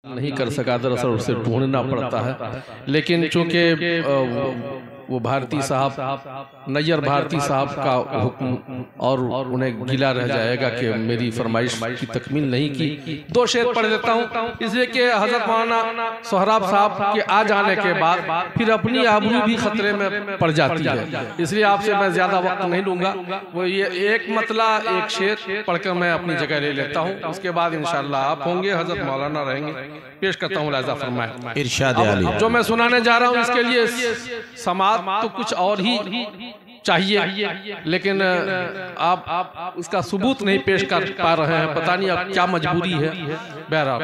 नहीं कर सका, दरअसल उसे ढूंढना पड़ता है। लेकिन चूंकि वो भारती साहब नैयर भारती साहब का हुक्म और उन्हें गिला रह जाएगा कि मेरी फरमाइश की तकमील नहीं की। दो शेर पढ़ देता हूँ, इसलिए कि हजरत मौलाना सोहराब साहब के आ जाने के बाद फिर अपनी आबरू भी खतरे में पड़ जाती है, इसलिए आपसे मैं ज्यादा वक्त नहीं लूंगा। वो ये एक मतला एक शेर पढ़कर मैं अपनी जगह ले लेता हूँ, उसके बाद इंशाअल्लाह आप होंगे, हजरत मौलाना रहेंगे। पेश करता हूँ लाजा फरमाए इरशाद आली। जो मैं सुनाने जा रहा हूँ इसके लिए समाज तो कुछ और ही चाहिए, लेकिन आप उसका सबूत नहीं पेश कर पा रहे हैं, पता नहीं अब क्या मजबूरी है। बहरहाल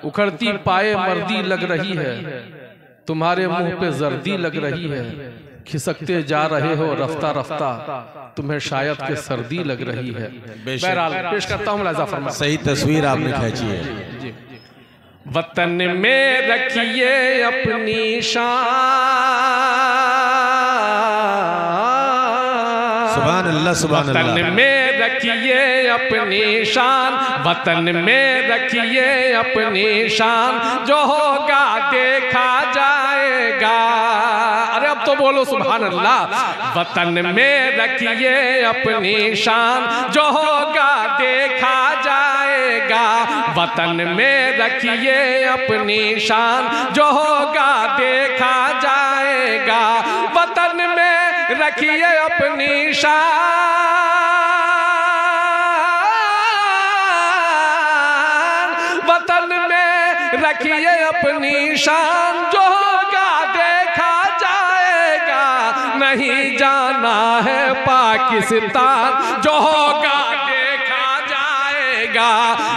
उखड़ती पाए मर्दी लग रही है, तुम्हारे मुंह पे जर्दी लग रही है, खिसकते जा रहे हो रफ्ता रफ्ता, तुम्हें शायद के सर्दी लग रही है। बहरहाल पेश करता हूँ लाजा फरमा। सही तस्वीर आपने खींची है। वतन में रखिए अपनी शान, सुभान अल्लाह सुभान अल्लाह। वतन में रखिए अपनी शान, वतन में रखिए अपनी शान, जो होगा देखा जाएगा। अरे अब तो बोलो सुभान अल्लाह। वतन में रखिए अपनी शान, जो होगा देखा जाएगा। वतन में रखिए अपनी शान, जो होगा देखा जाएगा। वतन में रखिए अपनी शान, वतन में रखिए अपनी शान, जो होगा देखा जाएगा। नहीं जाना है पाकिस्तान, जो होगा देखा जाएगा।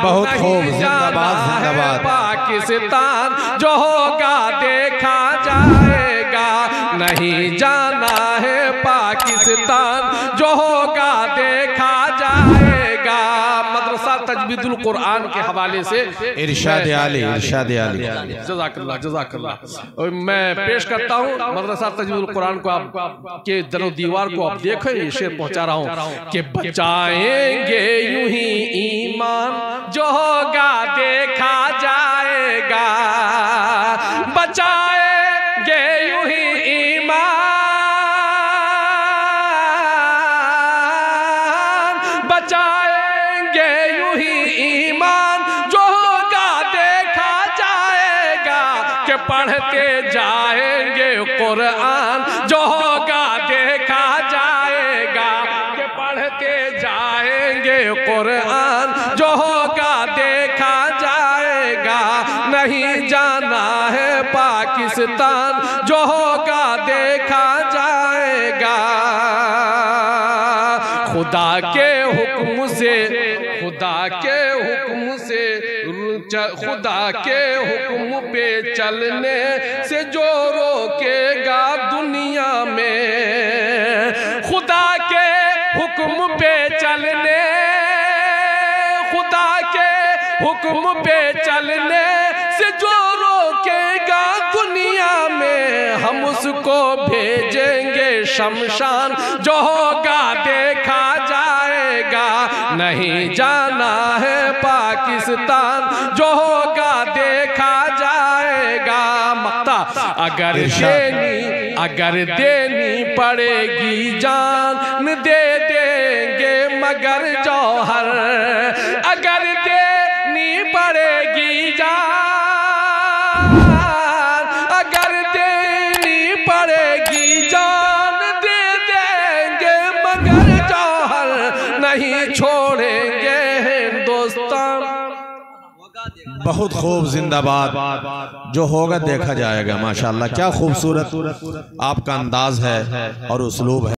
बहुत खूब, जिंदाबाद जिंदाबाद। पाकिस्तान जो होगा देखा जाएगा। नहीं जाना है पाकिस्तान, जो होगा देखा जाएगा। मदरसा तजवीदुल कुरान के हवाले से इरशाद आली, इरशाद आली। जज़ाकल्लाह जज़ाकल्लाह। मैं पेश करता हूँ मदरसा तजवीदुल कुरान को, आप के दरो दीवार को आप देखें, ये शेर पहुंचा रहा हूँ कि बचाएंगे यूं ही ईमान, जो होगा देखा जाएगा। बचाएंगे यूं ही ईमान, बचाएंगे यूं ही ईमान, जो होगा देखा जाएगा। कि पढ़ते जाएंगे कुरान, जो होगा देखा जाएगा। कि पढ़ते जाएंगे कुरान, जो होगा देखा जाएगा। नहीं जाना है पाकिस्तान, जो होगा देखा जाएगा। खुदा के हुक्म से, खुदा के हुक्म से, खुदा के हुक्म पे चलने से जो रोकेगा दुनिया में। खुदा के हुक्म पे चलने, खुदा के हुक्म पे चलने से जो रोकेगा दुनिया में। हम उसको भेजेंगे शमशान, जो होगा देखा जाएगा। नहीं जाना है पाकिस्तान, जो होगा देखा जाएगा। मक्ता अगर देनी पड़ेगी जान, दे देंगे मगर जौहर। अगर देनी पड़ेगी जान, अगर देनी पड़ेगी जान, दे देंगे मगर जौहर। नहीं छोड़ेंगे हिंदुस्तान। बहुत खूब, जिंदाबाद। जो होगा देखा जाएगा। माशाल्लाह क्या खूबसूरत आपका अंदाज है और उसलूब है।